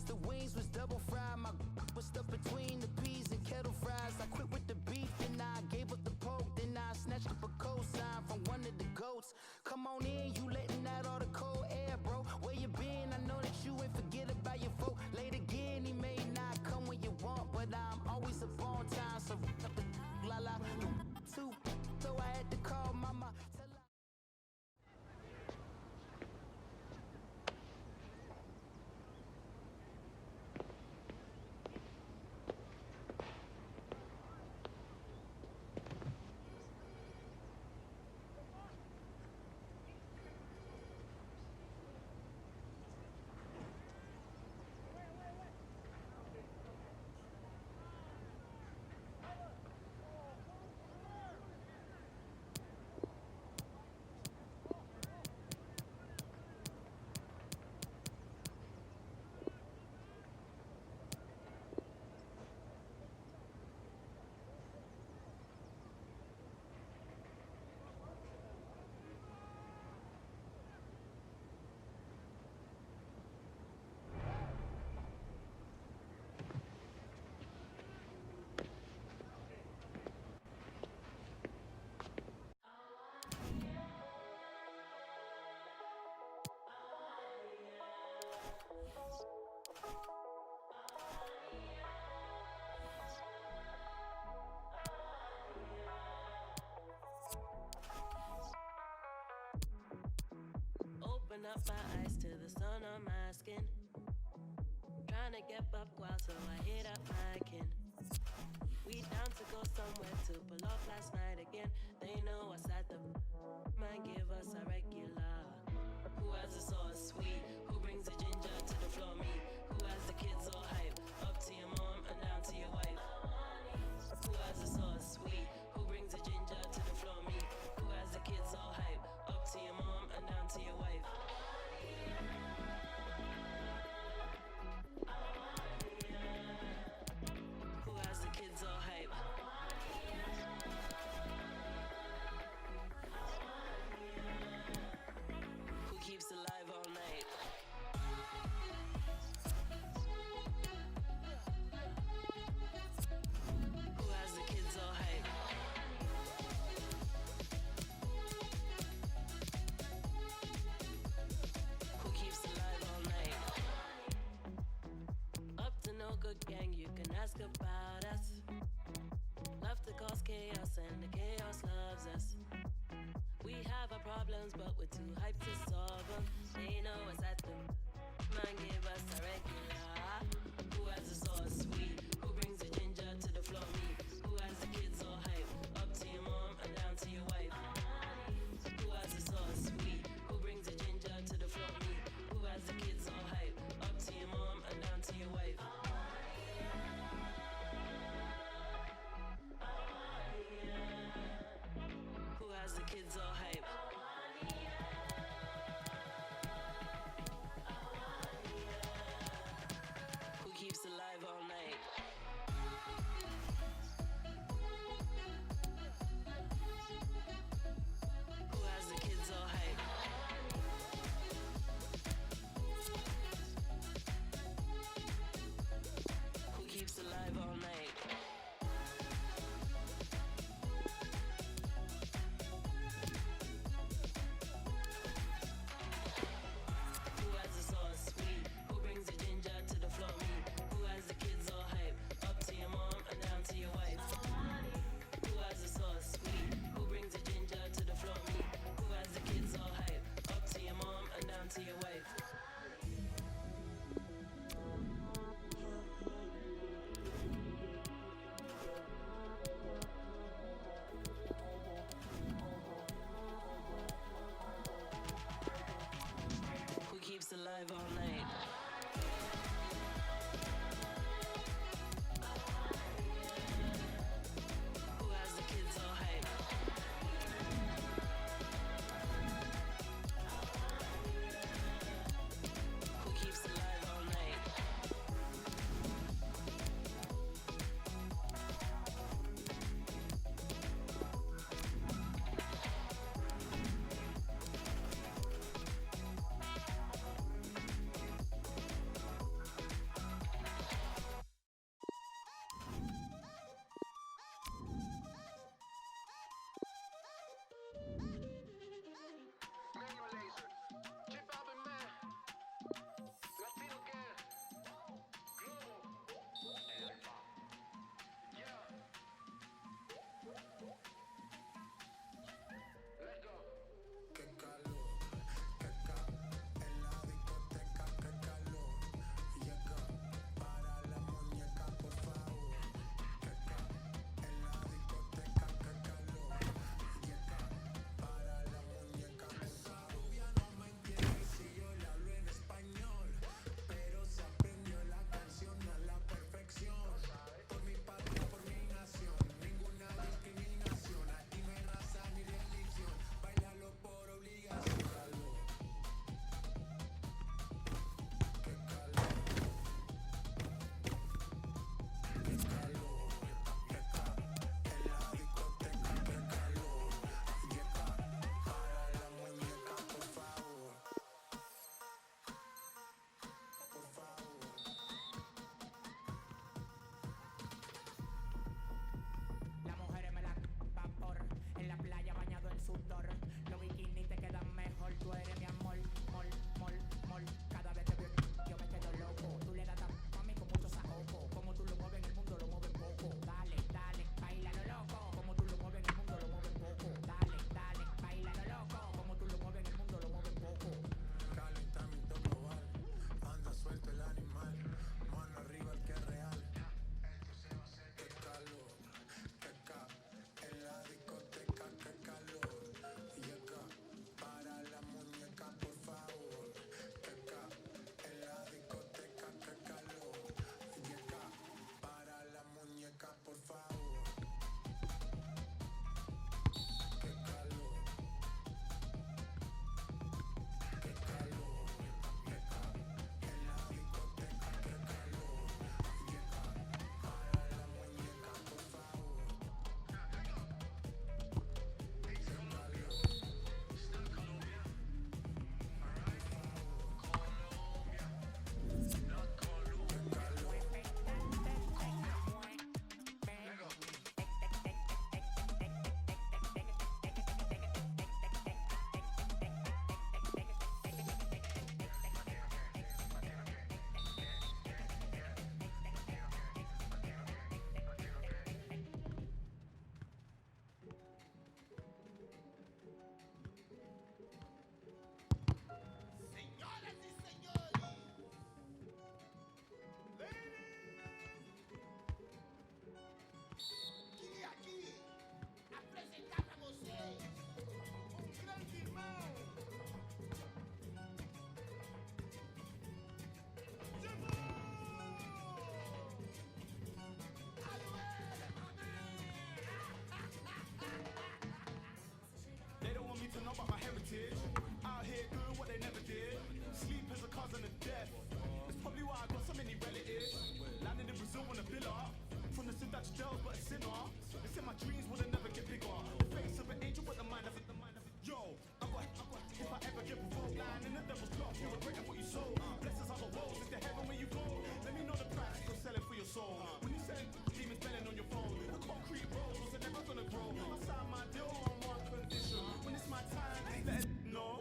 the wings was double fried. My was stuck between the peas and kettle fries. I quit with the beef, then I gave up the pork. Then I snatched up a cosign from one of the goats. Come on in, you letting out all the cold air, bro. Where you been? I know that you ain't forget about your folk. Late again, he may not come when you want, but I'm always up on time. So up the la la too. So I had to call mama. Tell her. Open up my eyes to the sun on my skin. Trying to get buck wild, so I hit up my kin. We down to go somewhere to pull off last night again. They know us at the man, give us a regular. Who has the sauce sweet? Who brings the ginger to the floor? Me. Who has the kids all hype? Up to your mom and down to your wife. Who has the sauce sweet? Who brings the ginger to the floor? Me. Who has the kids all hype? Up to your mom and down to your wife. Who has the kids all hype? Who keeps alive all night? Who has the kids all hype? Who keeps alive all night? Up to no good gang, you can ask about us. Love to cause chaos and the chaos loves us. We have our problems, but we're too hyped to solve them. They know us at them. Man, give us a regular. Who has the sauce sweet? Who brings the ginger to the floor? Me. Who has the kids all hype? Up to your mom and down to your wife. Who has the sauce sweet? Who brings the ginger to the floor? Me. Who has the kids all hype? Up to your mom and down to your wife. Who has the kids all hype? Who keeps alive all night? man in the devil's clock. You regretting what you sold. Blessings other woes. Is there heaven where you go? Let me know the price you're selling for your soul. When you say demons belling on your phone, the concrete rolls was never gonna grow. I signed my deal on one condition. When it's my time, let it know.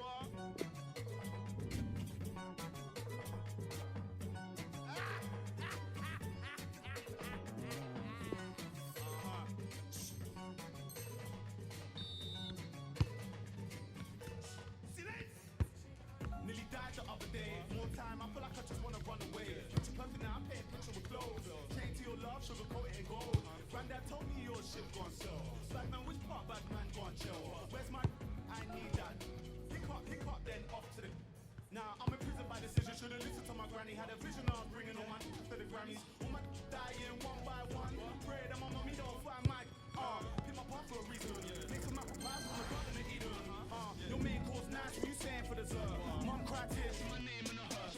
Nearly died the other day. More time, I feel like I just wanna run away. Picture perfect now, I'm painting picture with clothes. Chain to your love, sugarcoat it in gold. Granddad told me your shit gone sell. Bad man, which part bad man gone chill? Where's my? I need that. Pick up, then off to the. Now I'm in prison by decision. Should've listened to my granny. Had a vision of bringing all my to the Grammys. All my dying one by one. Pray that my mommy don't find my. Pick my path for a reason. Make some apple pies from the garden of Eden. Your main course nice, you saying for dessert. Mom cried tears, see my name in a hearse.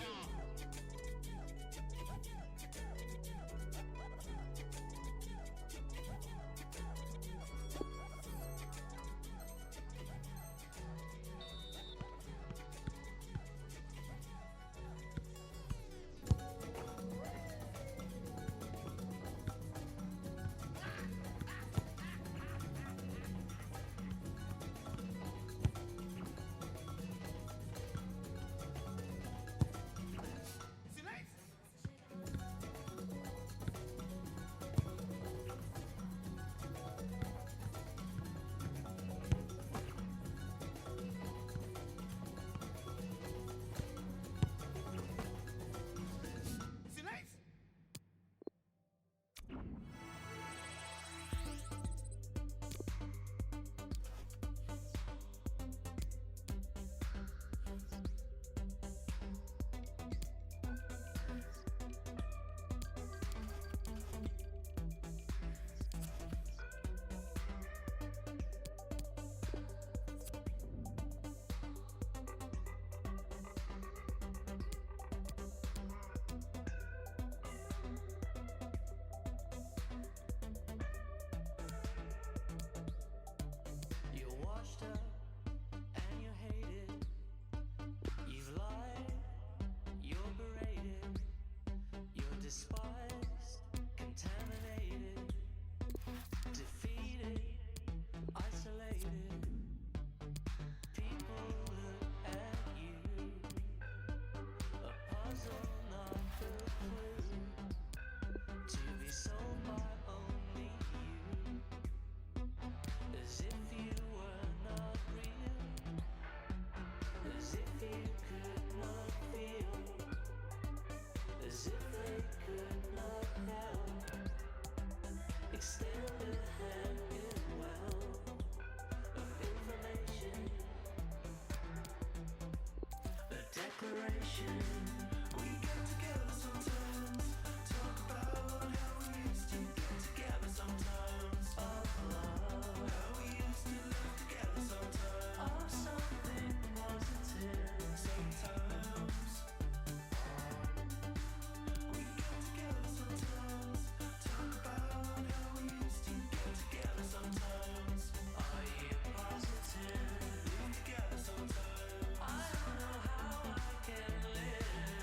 I don't know how I can live.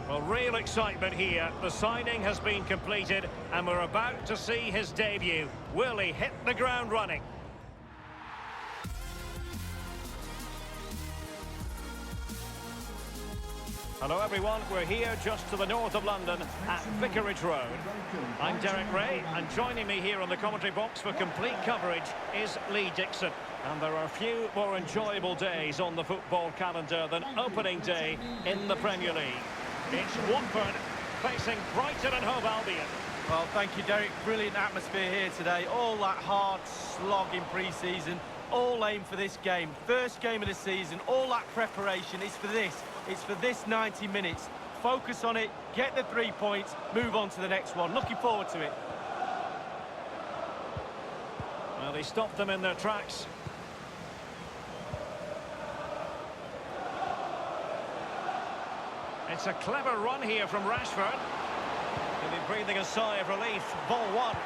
Well, real excitement here. The signing has been completed and we're about to see his debut. Will he hit the ground running? Hello everyone, we're here just to the north of London at Vicarage Road. I'm Derek Ray, and joining me here on the commentary box for complete coverage is Lee Dixon. And there are few more enjoyable days on the football calendar than opening day in the Premier League. It's Watford facing Brighton and Hove Albion. Well, thank you, Derek. Brilliant atmosphere here today. All that hard slog in pre-season, all aimed for this game. First game of the season, all that preparation is for this. It's for this 90 minutes. Focus on it, get the 3 points, move on to the next one. Looking forward to it. Well, he stopped them in their tracks. It's a clever run here from Rashford. He'll be breathing a sigh of relief. Ball one.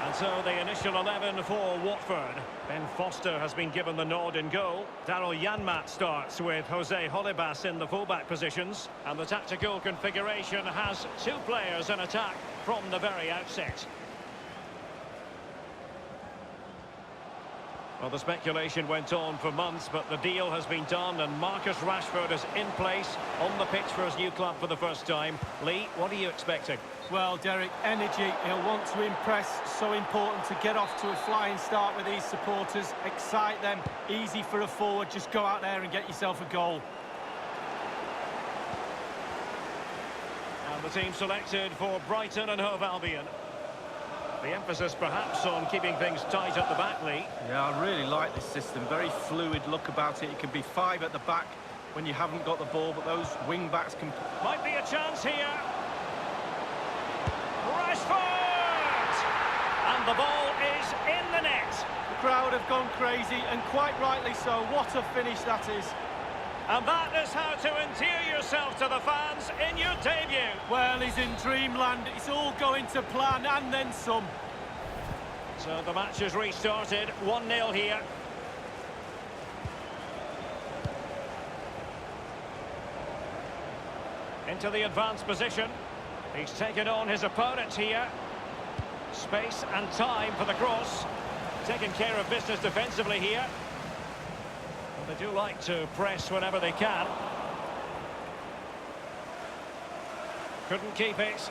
And so the initial 11 for Watford. Ben Foster has been given the nod in goal. Daryl Janmaat starts with Jose Holebas in the fullback positions. And the tactical configuration has two players in attack from the very outset. Well, the speculation went on for months, but the deal has been done and Marcus Rashford is in place on the pitch for his new club for the first time. Lee, what are you expecting? Well, Derek, energy, he'll want to impress. So important to get off to a flying start with these supporters, excite them. Easy for a forward, just go out there and get yourself a goal. And the team selected for Brighton and Hove Albion. The emphasis perhaps on keeping things tight at the back, Lee. Yeah, I really like this system. Very fluid look about it. It can be five at the back when you haven't got the ball, but those wing-backs can... Might be a chance here. Rashford! And the ball is in the net. The crowd have gone crazy, and quite rightly so. What a finish that is. And that is how to endear yourself to the fans in your debut. Well, he's in dreamland. It's all going to plan and then some. So the match has restarted. 1-0 here. Into the advanced position. He's taken on his opponent here. Space and time for the cross. Taking care of business defensively here. They do like to press whenever they can. Couldn't keep it.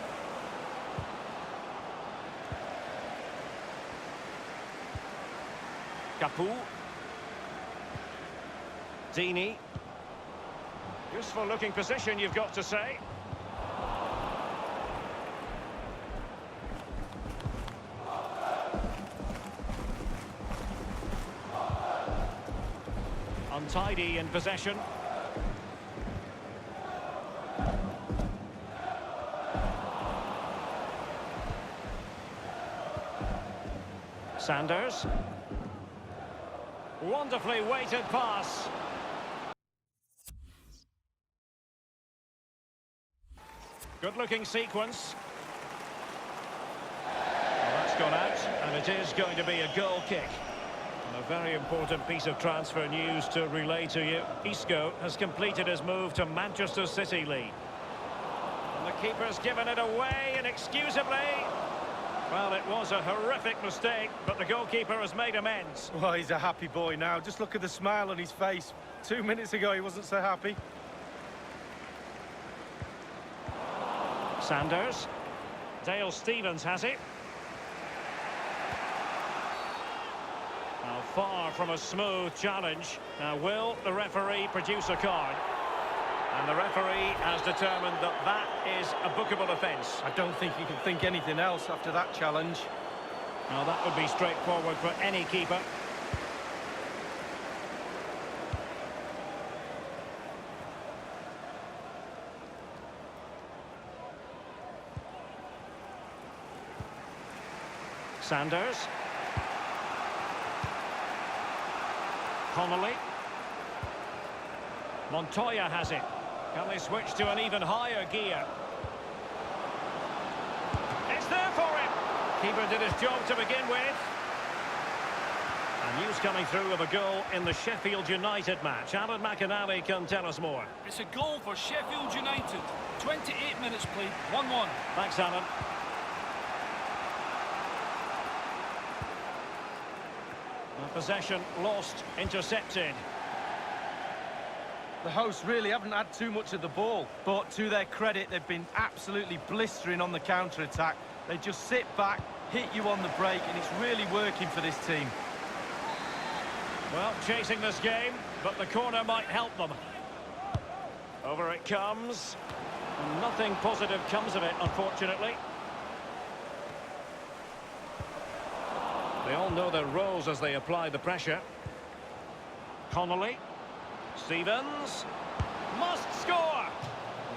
Capu. Dini. Useful looking position, you've got to say. Untidy in possession. Sanders. Wonderfully weighted pass. Good-looking sequence. Well, that's gone out, and it is going to be a goal kick. And a very important piece of transfer news to relay to you. Isco has completed his move to Manchester City, Lee. And the keeper's given it away inexcusably. Well, it was a horrific mistake, but the goalkeeper has made amends. Well, he's a happy boy now. Just look at the smile on his face. 2 minutes ago, he wasn't so happy. Sanders. Dale Stevens has it. Now, far from a smooth challenge. Now, will the referee produce a card? And the referee has determined that that is a bookable offence. I don't think you can think anything else after that challenge. Now, that would be straightforward for any keeper. Sanders. Connolly. Montoya has it. Can they switch to an even higher gear? It's there for him. Keeper did his job to begin with. And news coming through of a goal in the Sheffield United match. Alan McInally can tell us more. It's a goal for Sheffield United. 28 minutes played, 1-1. Thanks, Alan. Possession lost, intercepted. The hosts really haven't had too much of the ball, but to their credit, they've been absolutely blistering on the counter-attack. They just sit back, hit you on the break, and it's really working for this team. Well, chasing this game, but the corner might help them. Over it comes. Nothing positive comes of it, unfortunately. They all know their roles as they apply the pressure. Connolly. Stevens. Must score!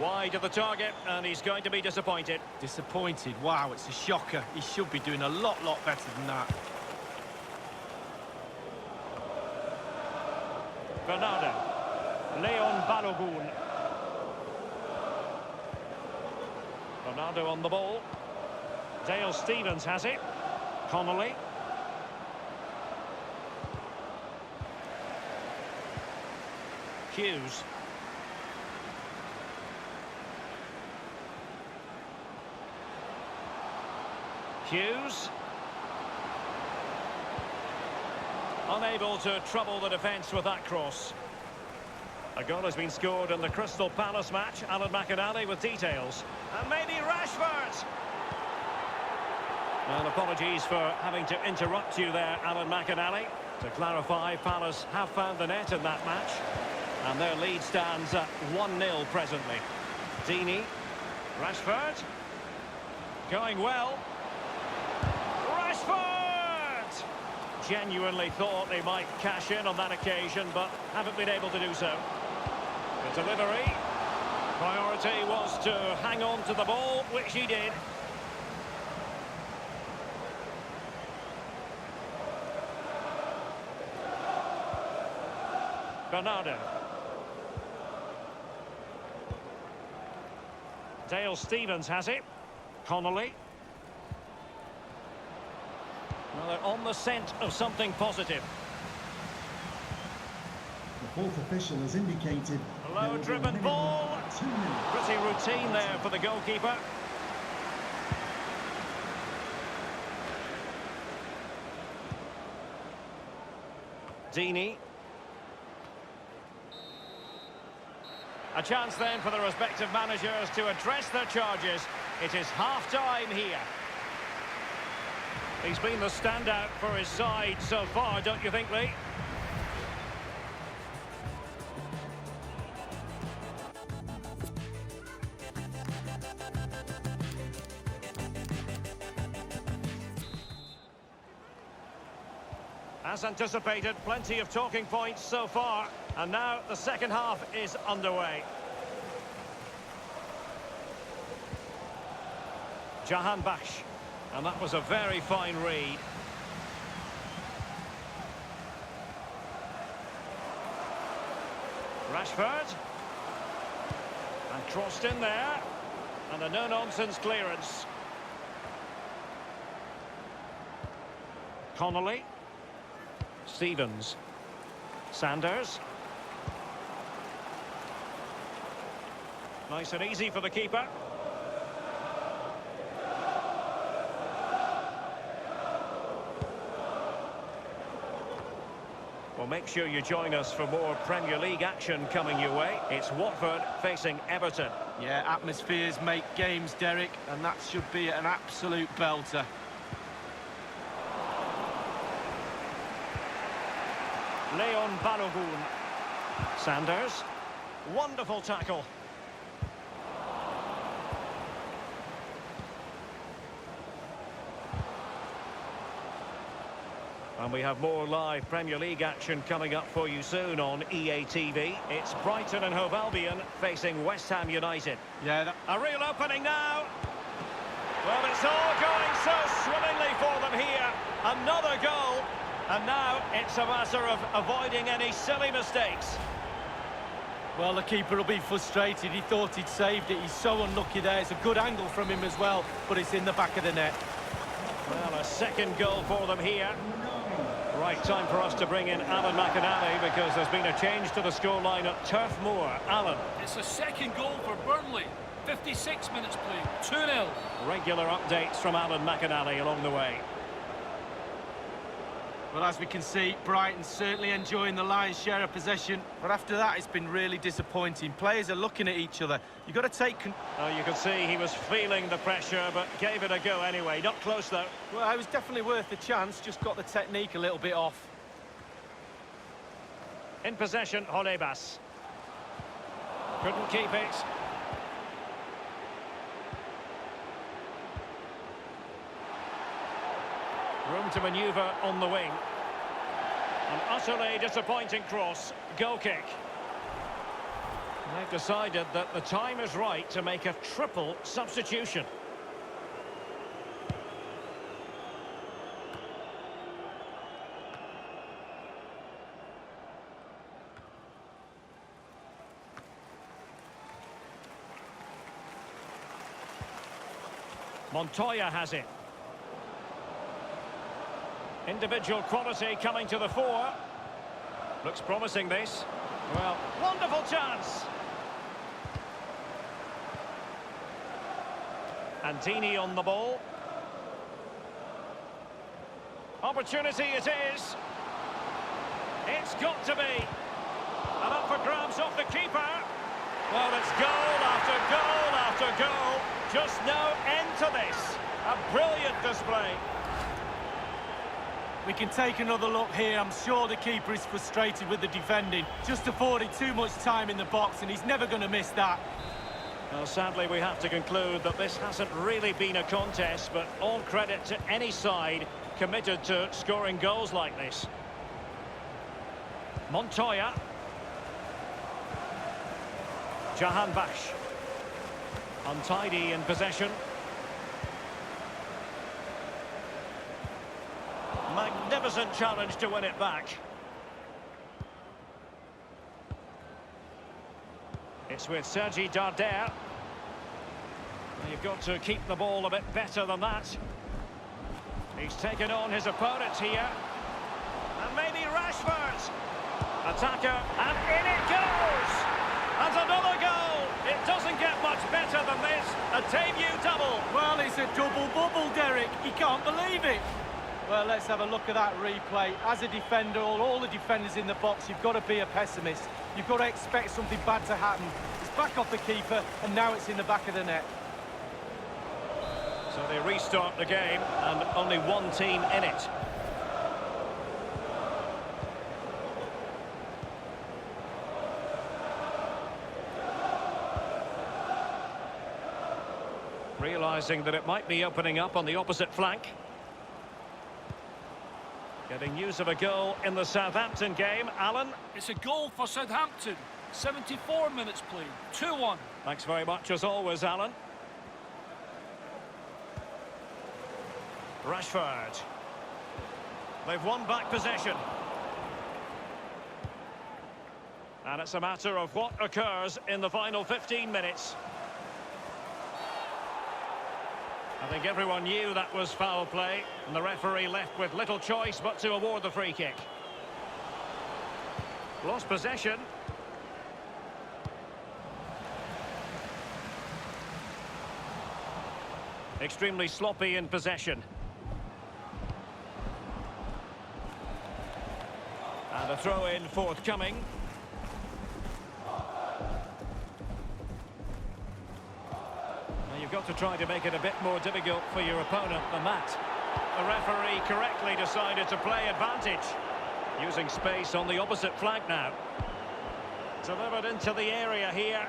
Wide of the target, and he's going to be disappointed. Disappointed? Wow, it's a shocker. He should be doing a lot better than that. Bernardo. Leon Balogun. Bernardo on the ball. Dale Stevens has it. Connolly. Hughes. Hughes. Unable to trouble the defence with that cross. A goal has been scored in the Crystal Palace match. Alan McInally with details. And maybe Rashford! And apologies for having to interrupt you there, Alan McInally. To clarify, Palace have found the net in that match. And their lead stands at 1-0 presently. Deeney. Rashford. Going well. Rashford! Genuinely thought they might cash in on that occasion, but haven't been able to do so. The delivery. Priority was to hang on to the ball, which he did. Bernardo. Dale Stevens has it. Connolly. Well, they're on the scent of something positive. The fourth official has indicated... A low-driven ball. Pretty routine there for the goalkeeper. Deeney. A chance then for the respective managers to address their charges. It is half-time here. He's been the standout for his side so far, don't you think, Lee? As anticipated, plenty of talking points so far, and now the second half is underway. Jahan Bash, and that was a very fine read. Rashford, and crossed in there, and a no-nonsense clearance. Connolly. Stevens. Sanders. Nice and easy for the keeper. Well, make sure you join us for more Premier League action coming your way. It's Watford facing Everton. Yeah, atmospheres make games, Derek, and that should be an absolute belter. Leon Balogun. Sanders. Wonderful tackle. And we have more live Premier League action coming up for you soon on EA TV. It's Brighton and Hove Albion facing West Ham United. Yeah, a real opening now. Well, it's all going so swimmingly for them here. Another goal. And now it's a matter of avoiding any silly mistakes. Well, the keeper will be frustrated. He thought he'd saved it. He's so unlucky there. It's a good angle from him as well, but it's in the back of the net. Well, a second goal for them here. Right, time for us to bring in Alan McInally because there's been a change to the scoreline at Turf Moor. Alan. It's a second goal for Burnley. 56 minutes played, 2-0. Regular updates from Alan McInally along the way. Well, as we can see, Brighton certainly enjoying the lion's share of possession, but after that it's been really disappointing. Players are looking at each other. You've got to take... You can see he was feeling the pressure, but gave it a go anyway. Not close, though. Well, it was definitely worth the chance, just got the technique a little bit off. In possession, Holebas. Couldn't keep it. Room to manoeuvre on the wing. An utterly disappointing cross. Goal kick. They've decided that the time is right to make a triple substitution. Montoya has it. Individual quality coming to the fore. Looks promising, this. Well, wonderful chance. Antini on the ball. Opportunity it is. It's got to be. And up for grabs off the keeper. Well, it's goal after goal after goal. Just no end to this. A brilliant display. We can take another look here. I'm sure the keeper is frustrated with the defending. Just afforded too much time in the box, and he's never going to miss that. Well, sadly, we have to conclude that this hasn't really been a contest, but all credit to any side committed to scoring goals like this. Montoya. Jahan Bash. Untidy in possession. Magnificent challenge to win it back. It's with Sergi Darder. You've got to keep the ball a bit better than that. He's taken on his opponent here. And maybe Rashford. Attacker, and in it goes! And another goal! It doesn't get much better than this. A debut double. Well, it's a double bubble, Derek. You can't believe it. Well, let's have a look at that replay. As a defender, all the defenders in the box, you've got to be a pessimist. You've got to expect something bad to happen. It's back off the keeper, and now it's in the back of the net. So they restart the game, and only one team in it. Realising that it might be opening up on the opposite flank. Getting news of a goal in the Southampton game. Alan? It's a goal for Southampton. 74 minutes played. 2-1. Thanks very much as always, Alan. Rashford. They've won back possession. And it's a matter of what occurs in the final 15 minutes. I think everyone knew that was foul play, and the referee left with little choice but to award the free kick. Lost possession. Extremely sloppy in possession. And a throw-in forthcoming. You've got to try to make it a bit more difficult for your opponent than that. The referee correctly decided to play advantage. Using space on the opposite flank now. Delivered into the area here.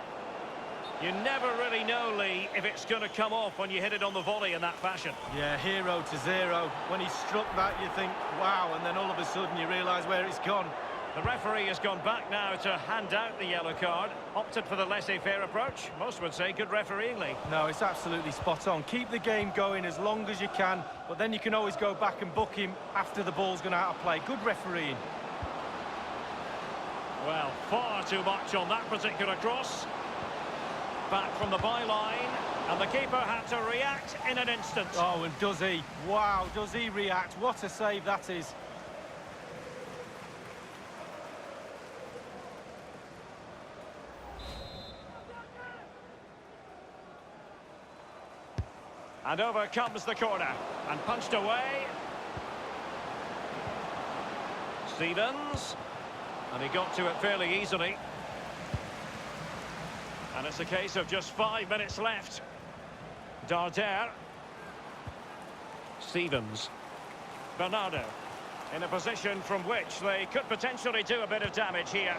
You never really know, Lee, if it's going to come off when you hit it on the volley in that fashion. Yeah, 0-0. When he struck that, you think, wow, and then all of a sudden you realise where it's gone. The referee has gone back now to hand out the yellow card. Opted for the laissez-faire approach. Most would say good refereeing, Lee. No, it's absolutely spot on. Keep the game going as long as you can, but then you can always go back and book him after the ball's gone out of play. Good refereeing. Well, far too much on that particular cross. Back from the byline, and the keeper had to react in an instant. Oh, and does he? Wow, does he react? What a save that is. And over comes the corner. And punched away. Stevens. And he got to it fairly easily. And it's a case of just 5 minutes left. Darder. Stevens. Bernardo. In a position from which they could potentially do a bit of damage here.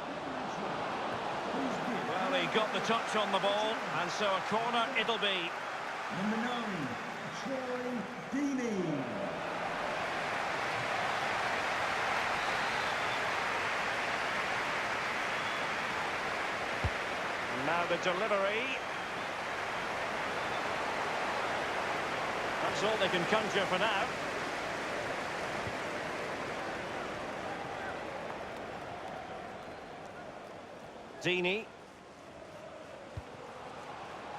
Well, he got the touch on the ball, and so a corner it'll be. Number 9, Troy Deeney. And now the delivery. That's all they can conjure for now. Deeney.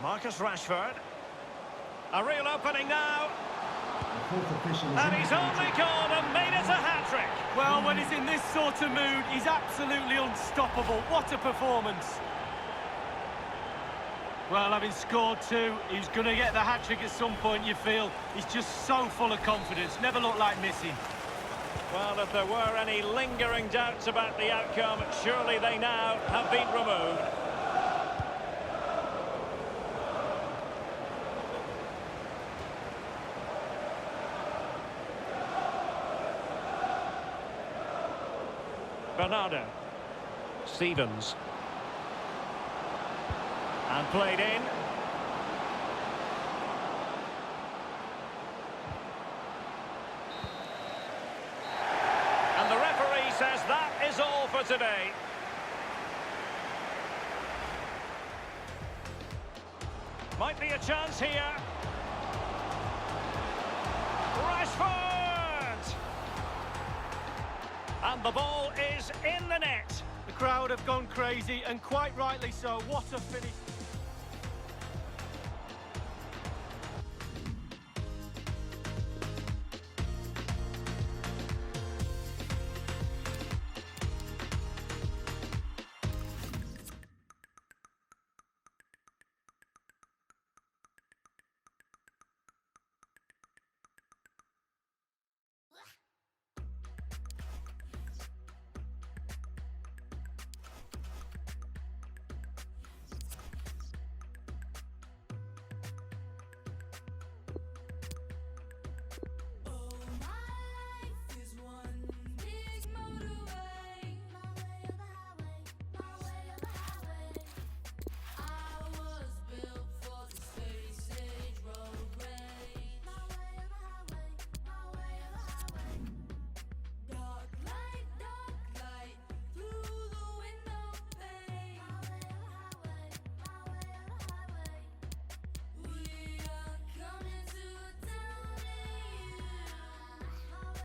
Marcus Rashford. A real opening now. And he's only gone and made it a hat-trick. Well, when he's in this sort of mood, he's absolutely unstoppable. What a performance. Well, having scored 2, he's going to get the hat-trick at some point, you feel. He's just so full of confidence. Never looked like missing. Well, if there were any lingering doubts about the outcome, surely they now have been removed. Bernardo. Stevens. And played in. And the referee says that is all for today. Might be a chance here. Rashford! And the ball is in the net. The crowd have gone crazy, and quite rightly so. What a finish.